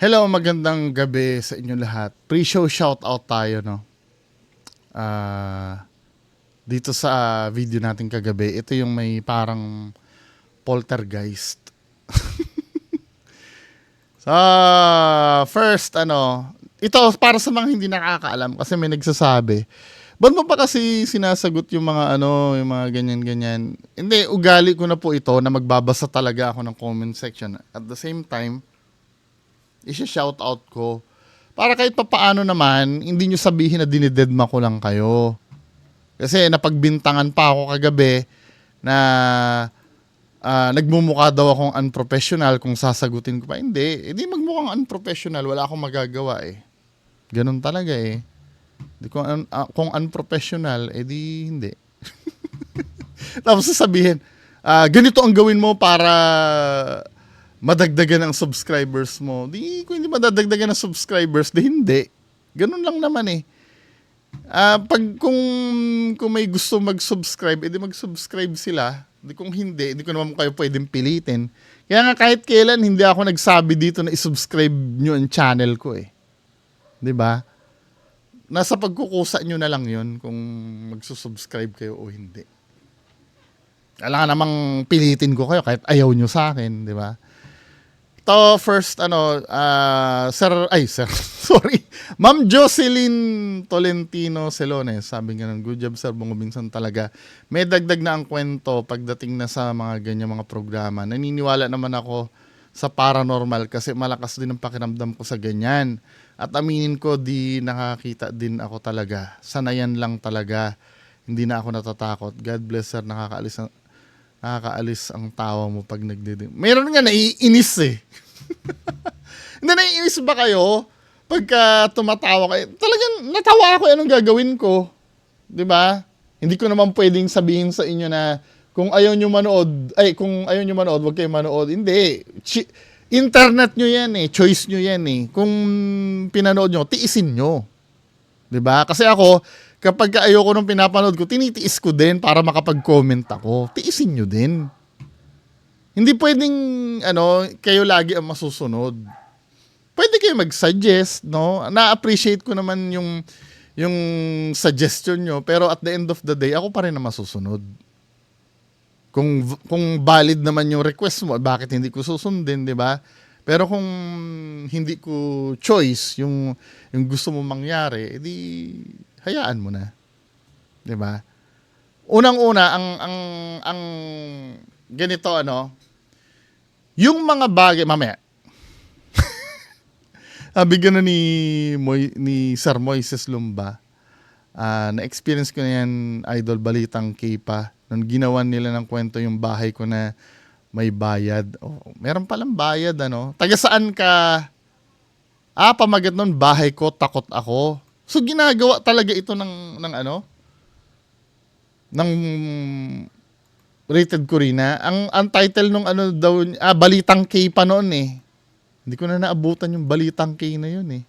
Hello, magandang gabi sa inyo lahat. Pre-show shoutout tayo, no? Ah, dito sa video natin kagabi, ito yung may parang poltergeist. Sa first, ito para sa mga hindi nakakaalam kasi may nagsasabi, ba't mo pa kasi sinasagot yung mga yung mga ganyan-ganyan? Hindi, ugali ko na po ito na magbabasa talaga ako ng comment section. At the same time, i-shoutout ko. Para kahit papaano naman, hindi nyo sabihin na dinidedma ko lang kayo. Kasi napagbintangan pa ako kagabi na nagmumukha daw akong unprofessional kung sasagutin ko pa. Hindi. Hindi magmukhang unprofessional. Wala akong magagawa eh. Ganun talaga eh. Di, kung unprofessional, di hindi. Tapos sasabihin, ganito ang gawin mo para madagdagan ang subscribers mo. Di, kung hindi madadagdagan ang subscribers, di hindi. Ganun lang naman eh. Kung may gusto mag-subscribe, edi mag-subscribe sila. Di kung hindi ko naman kayo pwedeng pilitin. Kaya nga kahit kailan hindi ako nagsabi dito na i-subscribe nyo ang channel ko eh. 'Di ba? Nasa pagkukusa nyo na lang 'yon kung magsusubscribe kayo o hindi. Kailangan namang pilitin ko kayo kahit ayaw nyo sa akin, 'di ba? To first sir, sorry. Ma'am Jocelyn Tolentino Celones, sabi nga ng good job sir, bumubinsan talaga. May dagdag na ang kwento pagdating na sa mga ganyan mga programa. Naniniwala naman ako sa paranormal kasi malakas din ang pakiramdam ko sa ganyan. At aminin ko, di nakakita din ako talaga. Sanayan lang talaga. Hindi na ako natatakot. God bless sir, nakakaalis ang tawa mo pag nagdidim. Meron nga naiinis eh. Hindi, naiinis ba kayo pagka tumatawa kayo? Talagang natawa ako, anong gagawin ko? 'Di ba? Hindi ko naman pwedeng sabihin sa inyo na kung ayaw nyo manood, wag kayo manood. Hindi. Internet nyo yan eh. Choice nyo yan eh. Kung pinanood nyo, tiisin nyo. 'Di ba? Kasi ako, kapag ayoko nung pinapanood ko, tinitiis ko din para makapag-comment ako. Tiisin nyo din. Hindi pwedeng, kayo lagi ang masusunod. Pwede kayo mag-suggest, no? Na-appreciate ko naman yung suggestion nyo, pero at the end of the day, ako pa rin ang masusunod. Kung valid naman yung request mo, bakit hindi ko susundin, di ba? Pero kung hindi ko choice yung gusto mo mangyari, edi hayaan mo na. 'Di ba? Unang-una ang ganito yung mga bagay mamaya. Bigyan na ni Sir Moises Lumba. Na-experience ko na yan, Idol Balitang K-pa. Nung ginawan nila ng kwento yung bahay ko na may bayad. Oh, meron palang bayad, Taga saan ka? Pamagat nun, bahay ko, takot ako. So, ginagawa talaga ito ng Rated Corina. Ang title nung Balitang K pa noon eh. Hindi ko na naabutan yung Balitang K na yun eh.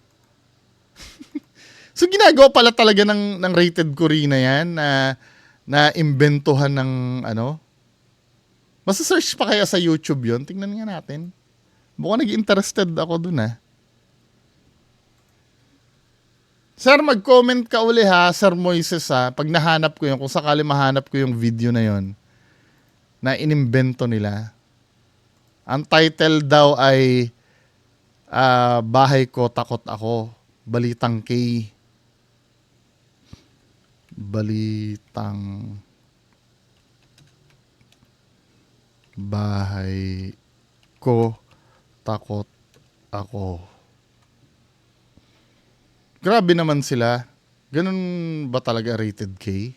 So, ginagawa pala talaga ng Rated Corina yan na imbentuhan ng Masa-search pa kaya sa YouTube yon? Tingnan nga natin. Mukhang nag-interested ako dun Sir, mag-comment ka uli ha, Sir Moises ha, pag nahanap ko yun, kung sakali mahanap ko yung video na yon na inimbento nila. Ang title daw ay Bahay Ko, Takot Ako. Balitang K. Balitang Bahay Ko, Takot Ako. Grabe naman sila. Ganun ba talaga Rated K?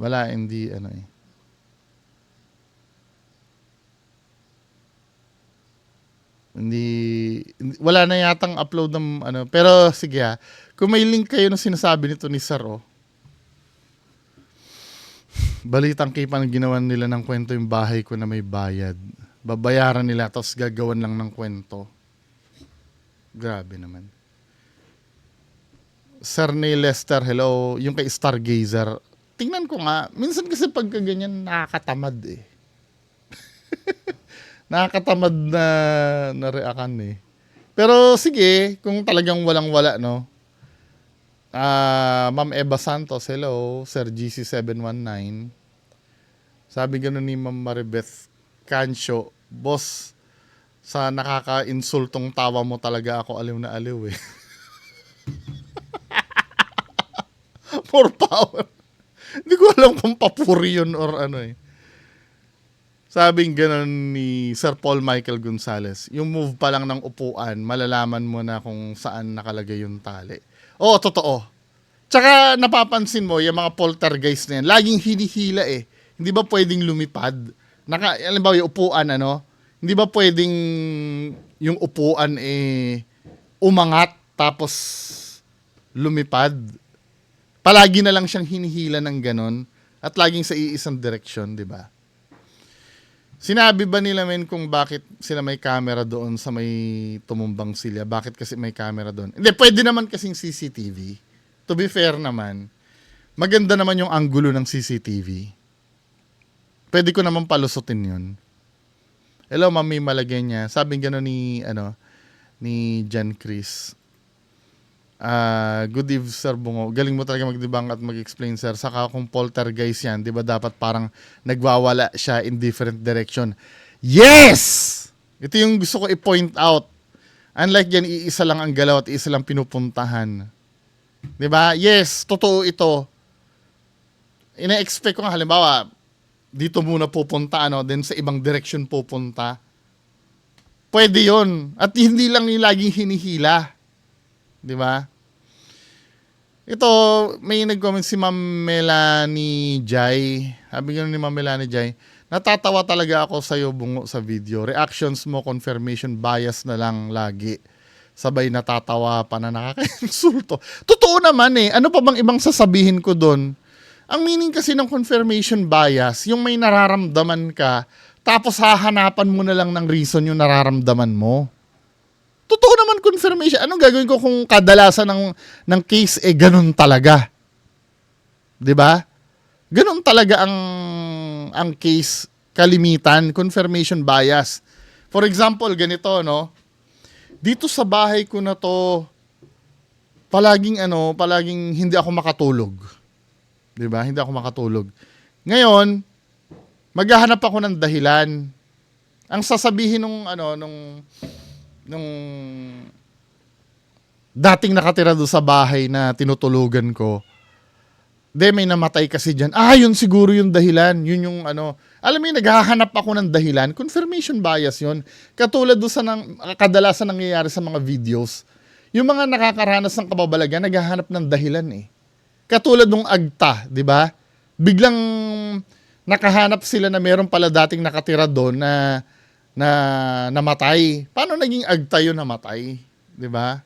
Wala, hindi Hindi, wala na yatang upload ng pero sige kung may link kayo ng sinasabi nito ni Sir Balitang K pa ginawan nila ng kwento yung bahay ko na may bayad. Babayaran nila tapos gagawan lang ng kwento. Grabe naman. Sir Neil Lester, hello. Yung kay Stargazer, tingnan ko nga. Minsan kasi pagka ganyan nakakatamad eh. Nakakatamad na reakan eh. Pero sige, kung talagang walang-wala, no? Ma'am Eva Santos, hello. Sir GC719. Sabi gano'n ni Ma'am Maribeth Cancio, boss, sa nakaka-insultong tawa mo talaga ako aliw na aliw eh. For power. Hindi ko alam kung papuri yun or ano eh. Sabing gano'n ni Sir Paul Michael Gonzalez, yung move pa lang ng upuan, malalaman mo na kung saan nakalagay yung tali. Oo, totoo. Tsaka napapansin mo, yung mga poltergeist na yan, laging hinihila eh. Hindi ba pwedeng lumipad? Alam ba yung upuan, ano? Hindi ba pwedeng yung upuan umangat tapos lumipad? Palagi na lang siyang hinihila ng ganon at laging sa iisang direksyon, di ba? Sinabi ba nila men kung bakit sila may camera doon sa may tumumbang silya? Bakit kasi may camera doon? Hindi, pwede naman kasing CCTV. To be fair naman, maganda naman yung angulo ng CCTV. Pwede ko naman palusutin yun. Hello, Mami Malagenya. Sabi gano'n ni Jan Chris. Good eve, Sir Bungo. Galing mo talaga mag-debunk at mag-explain, sir. Saka kung poltergeist yan, di ba dapat parang nagwawala siya in different direction? Yes! Ito yung gusto ko i-point out. Unlike yan, iisa lang ang galaw at iisa lang pinupuntahan. Di ba? Yes, totoo ito. Ina-expect ko nga, halimbawa, dito muna pupunta, then sa ibang direction pupunta. Pwede yon. At hindi lang yung laging hinihila. Di ba? Ito, may nag-comment si Ma'am Melanie Jai. Sabi gano'n ni Ma'am Melanie Jai, natatawa talaga ako sa'yo, Bungo, sa video. Reactions mo, confirmation bias na lang lagi. Sabay natatawa pa na nakaka-insulto. Totoo naman eh. Ano pa bang ibang sasabihin ko doon? Ang meaning kasi ng confirmation bias, yung may nararamdaman ka, tapos hahanapan mo na lang ng reason yung nararamdaman mo. Totoo naman confirmation. Anong gagawin ko kung kadalasan ng case ganun talaga? 'Di ba? Ganun talaga ang case kalimitan, confirmation bias. For example, ganito, no? Dito sa bahay ko na to, palaging hindi ako makatulog. 'Di ba? Hindi ako makatulog. Ngayon, maghahanap ako ng dahilan. Ang sasabihin nung dating nakatira doon sa bahay na tinutulugan ko, may namatay kasi dyan. Yun siguro yung dahilan. Yun yung alam mo yun, naghahanap ako ng dahilan. Confirmation bias yun. Katulad doon sa kadalasan nangyayari sa mga videos. Yung mga nakakaranas ng kababalagan, naghahanap ng dahilan eh. Katulad nung Agta, di ba? Biglang nakahanap sila na meron pala dating nakatira doon na namatay. Paano naging Agta yun namatay? 'Di ba?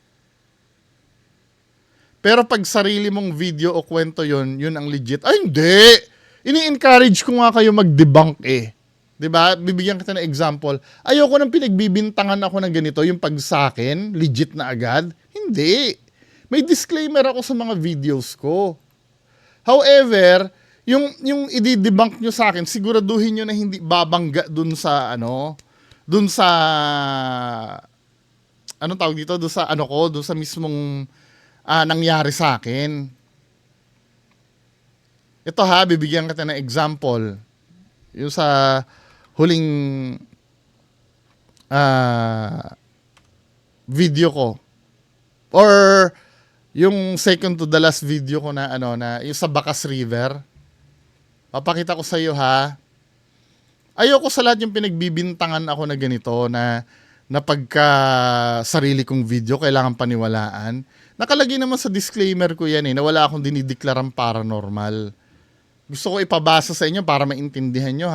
Pero pag sarili mong video o kwento yun ang legit. Ay, hindi! Ini-encourage ko nga kayo mag-debunk eh. 'Di ba? Bibigyan kita ng example. Ayoko nang pinagbibintangan ako ng ganito, yung pag sa akin, legit na agad. Hindi. May disclaimer ako sa mga videos ko. However, yung i-debunk nyo sa akin, siguraduhin nyo na hindi babangga dun sa dun sa anong tawag dito, dun sa dun sa mismong nangyari sa akin. Ito bibigyan kita ng example. Yung sa huling video ko or yung second to the last video ko na na yung sa Bacas River. Papakita ko sa iyo Ayoko sa lahat yung pinagbibintangan ako na ganito na pagka sarili kong video kailangan paniwalaan. Nakalagay naman sa disclaimer ko yan na wala akong dinideklarang paranormal. Gusto ko ipabasa sa inyo para maintindihan nyo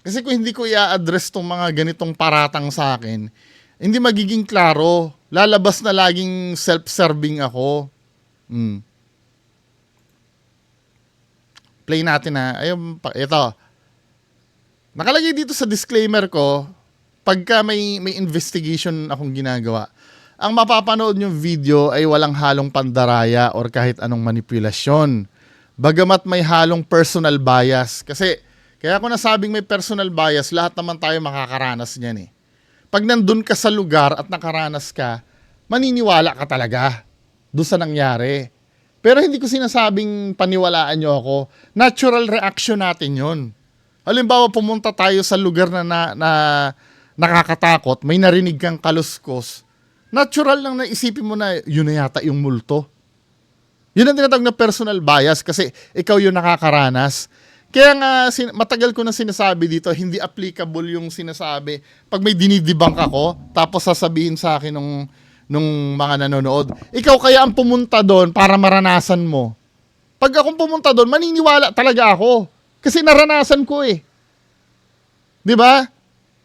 Kasi kung hindi ko i-address tong mga ganitong paratang sa akin, hindi magiging klaro. Lalabas na laging self-serving ako. Play natin Ayun, ito. Nakalagay dito sa disclaimer ko, pagka may investigation akong ginagawa, ang mapapanood yung video ay walang halong pandaraya or kahit anong manipulasyon. Bagamat may halong personal bias. Kasi Kaya ako nasabing may personal bias, lahat naman tayo makakaranas niyan eh. Pag nandun ka sa lugar at nakaranas ka, maniniwala ka talaga doon sa nangyari. Pero hindi ko sinasabing paniwalaan nyo ako. Natural reaction natin yon. Halimbawa, pumunta tayo sa lugar na nakakatakot, may narinig kang kaluskos. Natural lang na isipin mo na yun na yata yung multo. Yun ang tinatawag na personal bias kasi ikaw yung nakakaranas. Kaya nga, matagal ko na sinasabi dito, hindi applicable yung sinasabi. Pag may dinidibang ako, tapos sasabihin sa akin nung mga nanonood, ikaw kaya ang pumunta doon para maranasan mo. Pag akong pumunta doon, maniniwala talaga ako. Kasi naranasan ko eh. 'Di ba?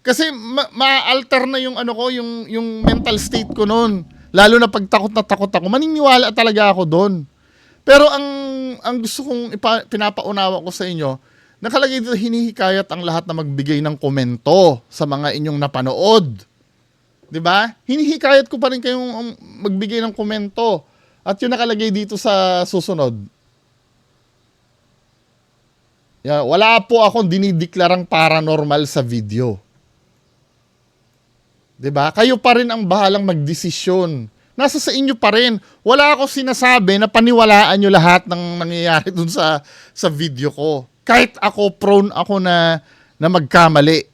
Kasi ma-alter na yung ano ko, yung mental state ko noon. Lalo na pag takot na takot ako, maniniwala talaga ako doon. Pero ang gusto kong pinapaunawa ko sa inyo, nakalagay dito hinihikayat ang lahat na magbigay ng komento sa mga inyong napanood. 'Di ba? Hinihikayat ko pa rin kayong magbigay ng komento. At yung nakalagay dito sa susunod. Wala po akong dinideklarang paranormal sa video. 'Di ba? Kayo pa rin ang bahalang magdesisyon. Nasa sa inyo pa rin. Wala ako sinasabi na paniwalaan nyo lahat ng nangyayari dun sa video ko. Kahit ako, prone ako na magkamali.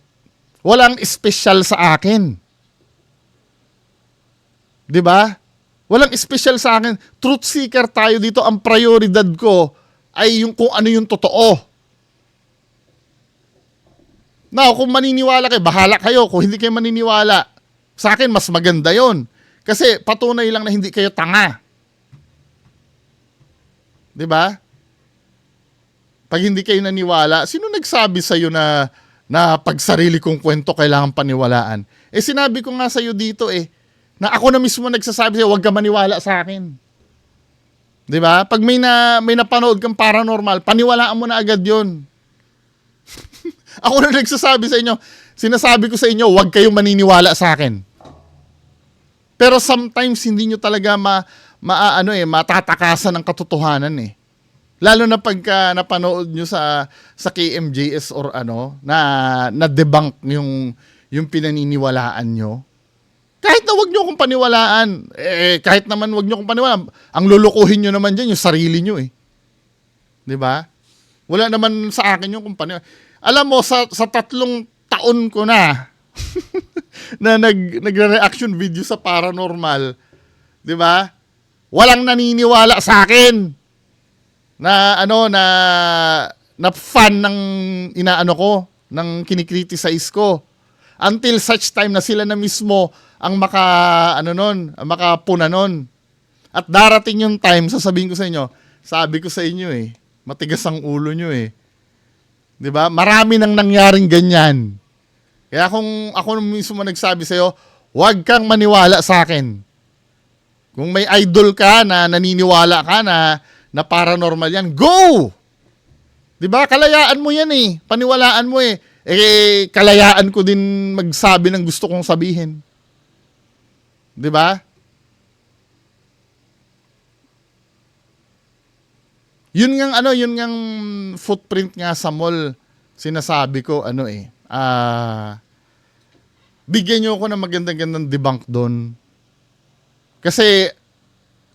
Walang special sa akin. 'Di ba? Walang special sa akin. Truth seeker tayo dito. Ang prioridad ko ay yung kung ano yung totoo. Now, kung maniniwala kayo, bahala kayo. Kung hindi kayo maniniwala, sa akin mas maganda yon. Kasi patunay lang na hindi kayo tanga. 'Di ba? Pag hindi kayo naniwala, sino nagsabi sa iyo na pag sarili kong kwento kailangan paniwalaan? Eh sinabi ko nga sa iyo dito na ako na mismo nagsasabi sa iyo, huwag ka maniwala sa akin. 'Di ba? Pag may napanood kang paranormal, paniwalaan mo na agad 'yon. Ako na nagsasabi sa inyo, sinasabi ko sa inyo, huwag kayong maniniwala sa akin. Pero sometimes hindi nyo talaga matatakasan ng katotohanan eh. Lalo na pagka napanood nyo sa KMJS or na debunk yung pinaniniwalaan nyo. Kahit na wag nyo akong paniwalaan, kahit naman wag nyo akong paniwalaan, ang lulukuhin nyo naman dyan yung sarili nyo eh. 'Di ba? Wala naman sa akin yung kung paniwalaan. Alam mo, sa 3 taon ko na na nagre-reaction video sa paranormal, 'di ba? Walang naniniwala sa akin na fan ng inaano ko, ng kinikriticize ko. Until such time na sila na mismo ang makapuna nun. At darating yung time, sasabihin ko sa inyo, sabi ko sa inyo matigas ang ulo nyo 'Di ba? Marami nang nangyaring ganyan. Kaya kung ako mismo nagsabi sa'yo, huwag kang maniwala sa akin. Kung may idol ka na naniniwala ka na paranormal yan, go! 'Di ba? Kalayaan mo yan paniwalaan mo kalayaan ko din magsabi ng gusto kong sabihin. 'Di ba? Yun ngang footprint nga sa mall, sinasabi ko bigyan niyo ako ng magandang debunk doon. Kasi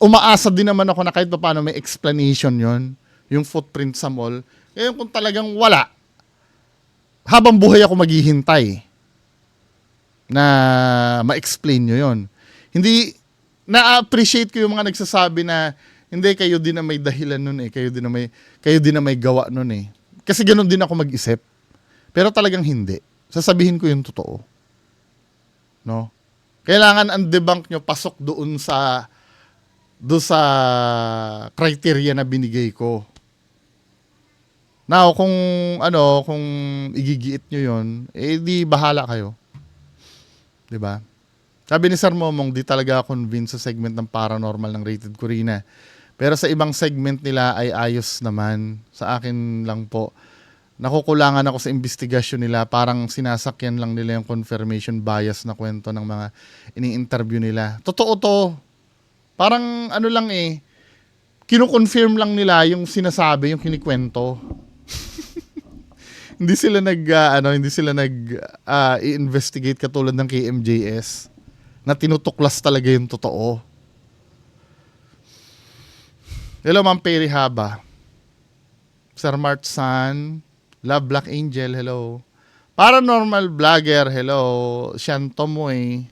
umaasa din naman ako na kahit paano may explanation yon, yung footprint sa mall. Kaya kung talagang wala, habang buhay ako maghihintay na ma-explain nyo yon. Hindi, na-appreciate ko yung mga nagsasabi na hindi, kayo din na may dahilan nun kayo din na may gawa nun Kasi ganun din ako mag-isip. Pero talagang hindi. Sasabihin ko yung totoo. No? Kailangan ang debunk nyo pasok doon sa criteria na binigay ko. Now, kung igigiit nyo yun, di bahala kayo. 'Di ba? Sabi ni Sir Momong, di talaga convinced sa segment ng paranormal ng Rated Corina. Pero sa ibang segment nila ay ayos naman. Sa akin lang po, nakukulangan ako sa investigasyon nila. Parang sinasakyan lang nila yung confirmation bias na kwento ng mga ini-interview nila. Totoo to. Parang lang kinukonfirm lang nila yung sinasabi, yung kinikwento. hindi sila i-investigate katulad ng KMJS na tinutuklas talaga yung totoo. Hello, Ma'am Perry Haba. Sir Mart San. Love Black Angel, hello. Paranormal Vlogger, hello. Shanto Moy.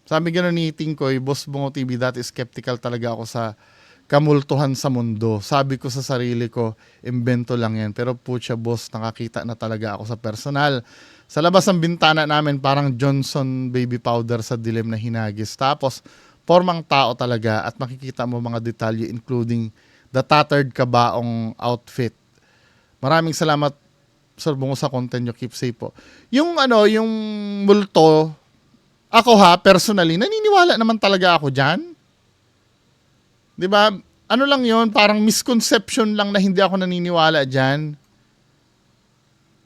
Sabi gano'n ni Tingkoy, Boss Bungo TV, dati skeptical talaga ako sa kamultuhan sa mundo. Sabi ko sa sarili ko, imbento lang yan. Pero putya boss, nakakita na talaga ako sa personal. Sa labas ng bintana namin, parang Johnson baby powder sa dilim na hinagis. Tapos, formang tao talaga at makikita mo mga detalye including the tattered kabaong outfit. Maraming salamat, Sir Bungo, sa content nyo. Keep safe po. Yung multo, ako personally, naniniwala naman talaga ako dyan. 'Di ba? Ano lang 'yon, parang misconception lang na hindi ako naniniwala diyan.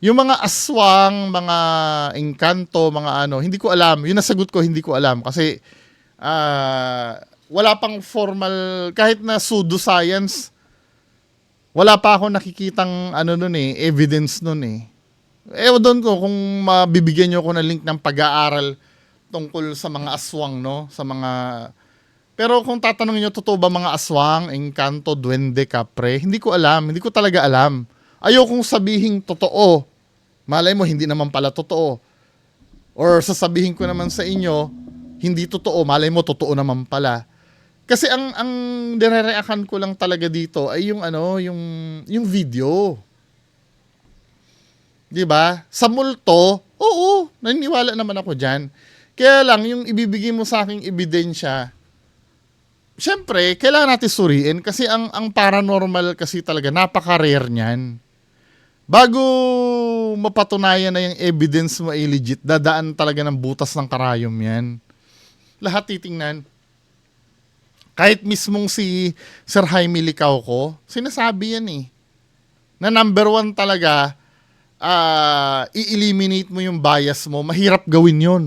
Yung mga aswang, mga engkanto, mga hindi ko alam. Yung nasagot ko, hindi ko alam kasi wala pang formal, kahit na pseudoscience, wala pa ako nakikitang evidence nun eh. Doon ko kung mabibigyan niyo ako ng link ng pag-aaral tungkol sa mga aswang, no? Sa mga... Pero kung tatanungin nyo, totoo ba mga aswang, engkanto, duwende, kapre? Hindi ko alam. Hindi ko talaga alam. Ayokong sabihin totoo. Malay mo, hindi naman pala totoo. Or sasabihin ko naman sa inyo, hindi totoo. Malay mo, totoo naman pala. Kasi ang dire-react ko lang talaga dito ay yung video. 'Di ba? Sa multo, oo, naniniwala naman ako diyan. Kaya lang yung ibibigay mo sa aking ebidensya, syempre, kailangan natin suriin kasi ang paranormal kasi talaga, napaka-rare niyan. Bago mapatunayan na yung evidence mo ay legit, dadaan talaga ng butas ng karayom yan. Lahat titingnan. Kahit mismong si Sir Jaime Licauco, sinasabi yan eh. Na number 1 talaga, i-eliminate mo yung bias mo, mahirap gawin yun.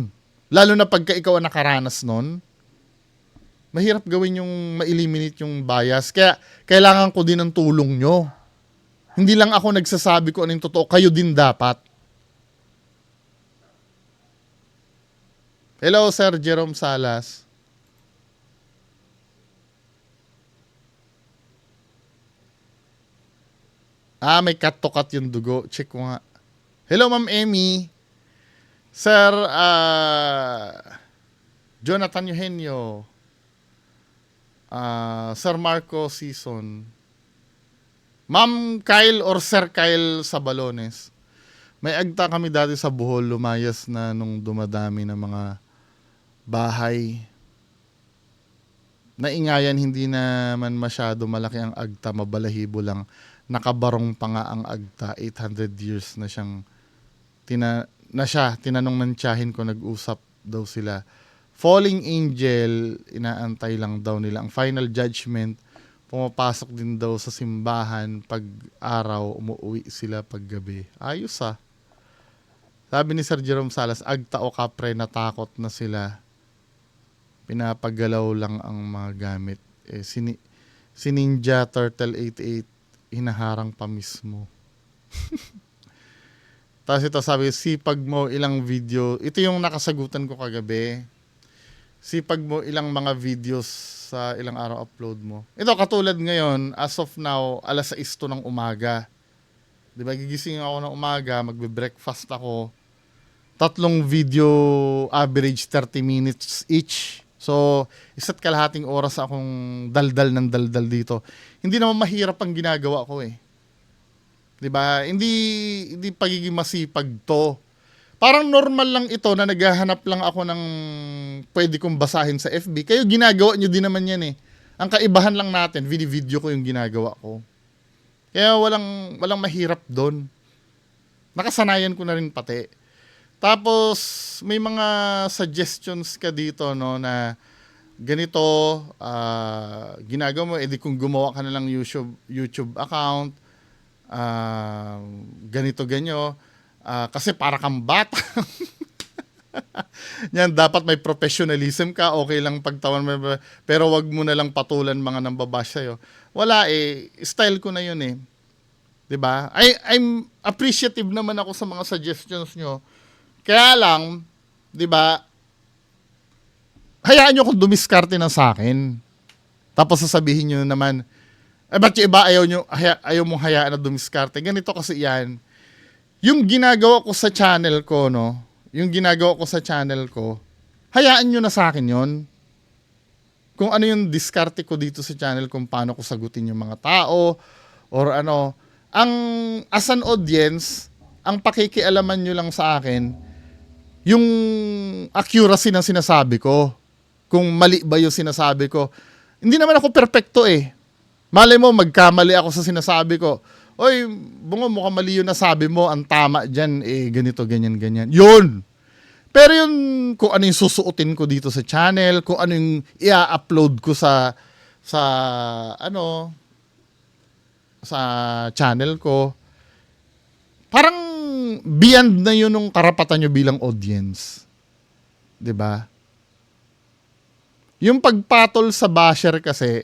Lalo na pagka ikaw ang nakaranas nun. Mahirap gawin yung ma-eliminate yung bias. Kaya kailangan ko din ng tulong nyo. Hindi lang ako nagsasabi ko anong totoo, kayo din dapat. Hello, Sir Jerome Salas. May cut to cut yung dugo. Check ko nga. Hello, Ma'am Emmy. Sir Jonathan Eugenio. Sir Marco Season. Ma'am Kyle or Sir Kyle Sabalones. May agta kami dati sa Bohol, lumayas na nung dumadami ng mga bahay. Naingayan, hindi naman masyado malaki ang agta, mabalahibo lang. Nakabarong pa nga ang agta, 800 years na siyang tinanong ng tiyahin ko, nag-usap daw sila. Falling angel, inaantay lang daw nila. Ang final judgment, pumapasok din daw sa simbahan pag araw, umuwi sila pag gabi. Ayos ah. Sabi ni Sir Jerome Salas, agta o kapre, natakot na sila. Pinapagalaw lang ang mga gamit. Si Ninja Turtle 88, hinaharang pa mismo. Tapos ito sabi, sipag mo ilang video. Ito yung nakasagutan ko kagabi. Sipag mo ilang mga videos sa ilang araw upload mo. Ito katulad ngayon, as of now, 6:00 ng umaga. Diba, gigising ako ng umaga, magbe-breakfast ako. 3 video, average 30 minutes each. So, 1.5 oras akong daldal ng daldal dito. Hindi naman mahirap ang ginagawa ko eh. 'Di ba? Hindi pagiging masipag 'to. Parang normal lang ito na naghahanap lang ako ng pwede kong basahin sa FB. Kayo ginagawa nyo din naman yan eh. Ang kaibahan lang natin, video ko yung ginagawa ko. Kaya walang mahirap doon. Nakasanayan ko na rin pati. Tapos, may mga suggestions ka dito, no, na ganito, ginagawa mo, edi kung gumawa ka na lang YouTube account, ganito, ganyo, kasi para kang bata. Yan, dapat may professionalism ka, okay lang pagtawan mo, pero wag mo na lang patulan mga nambabash sa'yo. Wala eh, style ko na yun eh. 'Di ba? I'm appreciative naman ako sa mga suggestions nyo. Kaya lang, 'di ba? Hayaan nyo kung dumiskarte na sa akin. Tapos sasabihin nyo naman, ba't yung iba ayaw mong hayaan na dumiskarte? Ganito kasi yan. Yung ginagawa ko sa channel ko, no? Yung ginagawa ko sa channel ko, hayaan nyo na sa akin yon. Kung ano yung diskarte ko dito sa channel, kung paano ko sagutin yung mga tao, or ano. As an audience, ang pakikialaman nyo lang sa akin, yung accuracy ng sinasabi ko. Kung mali ba yung sinasabi ko. Hindi naman ako perfecto eh. Malay mo, magkamali ako sa sinasabi ko. Oy, bungo, mukhang mali yung nasabi mo. Ang tama dyan, ganito, ganyan, ganyan. Yun! Pero yun, kung ano yung susuotin ko dito sa channel, kung ano yung i-upload ko sa channel ko, parang beyond na yun ng karapatan nyo bilang audience. 'Di ba? Yung pagpatol sa basher kasi,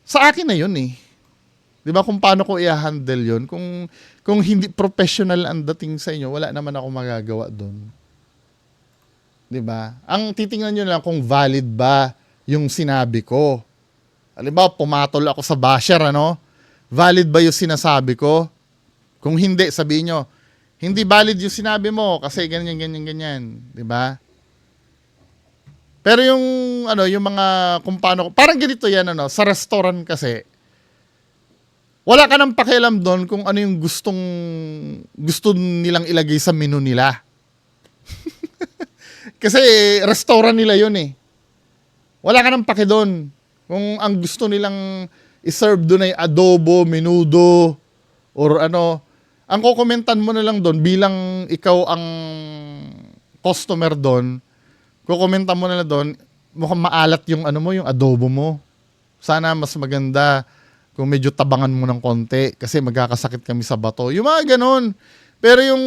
sa akin na yun eh. 'Di ba kung paano ko i-handle yun? Kung hindi professional ang dating sa inyo, wala naman ako magagawa doon. 'Di ba? Ang titingnan nyo lang kung valid ba yung sinabi ko. Halimbawa, pumatol ako sa basher, ano? Valid ba yung sinasabi ko? Kung hindi, sabihin nyo, hindi valid yung sinabi mo kasi ganyan, ganyan, ganyan. 'Di ba? Pero yung yung mga kung paano, parang ganito yan sa restaurant kasi. Wala ka nang pakialam doon kung ano yung gusto nilang ilagay sa menu nila. Kasi restaurant nila yun eh. Wala ka nang paki doon. Kung ang gusto nilang i-serve doon ay adobo, menudo, or ang kukomentan mo na lang doon bilang ikaw ang customer doon, kukomenta mo na doon, mukhang maalat yung yung adobo mo. Sana mas maganda kung medyo tabangan mo ng konti kasi magkakasakit kami sa bato. Yung mga ganun. Pero yung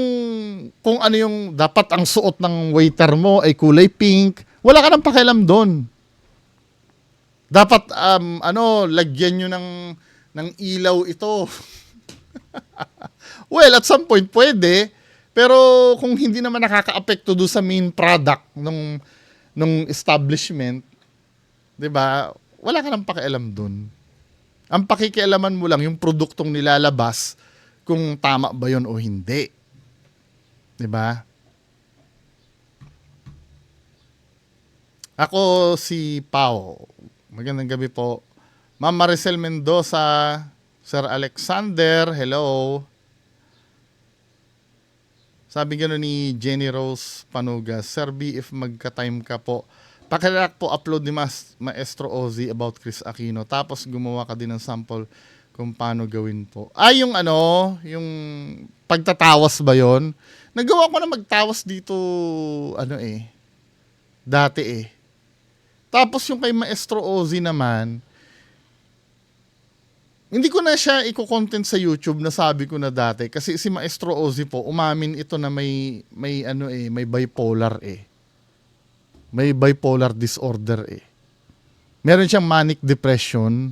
kung ano yung dapat ang suot ng waiter mo ay kulay pink, wala ka nang pakialam doon. Dapat lagyan nyo ng ilaw ito. Well, at some point pwede. Pero kung hindi naman nakaka-apekto doon sa main product nung establishment, 'di ba? Wala ka nang pakialam doon. Ang pakikialaman mo lang yung produktong nilalabas kung tama ba 'yon o hindi. 'Di ba? Ako si Pao. Magandang gabi po. Ma'am Maricel Mendoza, Sir Alexander, hello. Sabi gano'n ni Jenny Rose Panugas, Sir B, if magka-time ka po, pakirak po upload ni Maestro Ozzy about Chris Aquino, tapos gumawa ka din ng sample kung paano gawin po. Yung yung pagtatawas ba yon? Nagawa ko na magtawas dito, dati eh. Tapos yung kay Maestro Ozzy naman, hindi ko na siya i-content sa YouTube na sabi ko na dati kasi si Maestro Ozzy po umamin ito na may bipolar eh. May bipolar disorder eh. Meron siyang manic depression.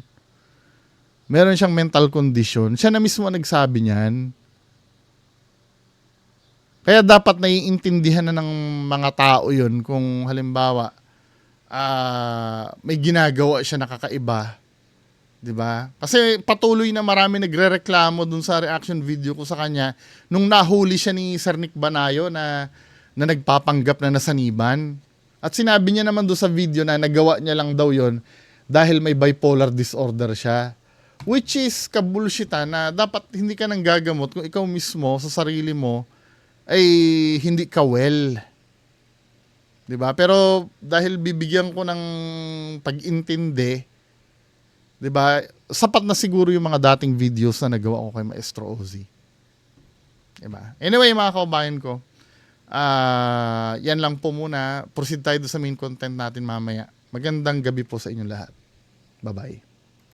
Meron siyang mental condition. Siya na mismo nagsabi niyan. Kaya dapat naiintindihan na ng mga tao 'yun kung halimbawa may ginagawa siya na kakaiba. 'Di ba? Kasi patuloy na marami nagrereklamo dun sa reaction video ko sa kanya nung nahuli siya ni Sir Nick Banayo na nagpapanggap na nasaniban. At sinabi niya naman doon sa video na nagawa niya lang daw 'yon dahil may bipolar disorder siya. Which is kabulshitan na dapat hindi ka nang gagamot kung ikaw mismo sa sarili mo ay hindi ka well. 'Di ba? Pero dahil bibigyan ko ng pag-intindi, 'di ba? Sapat na siguro yung mga dating videos na nagawa ko kay Maestro Ozzy. 'Di ba? Anyway, mga kaubayan ko, yan lang po muna. Proceed tayo sa main content natin mamaya. Magandang gabi po sa inyong lahat. Bye-bye.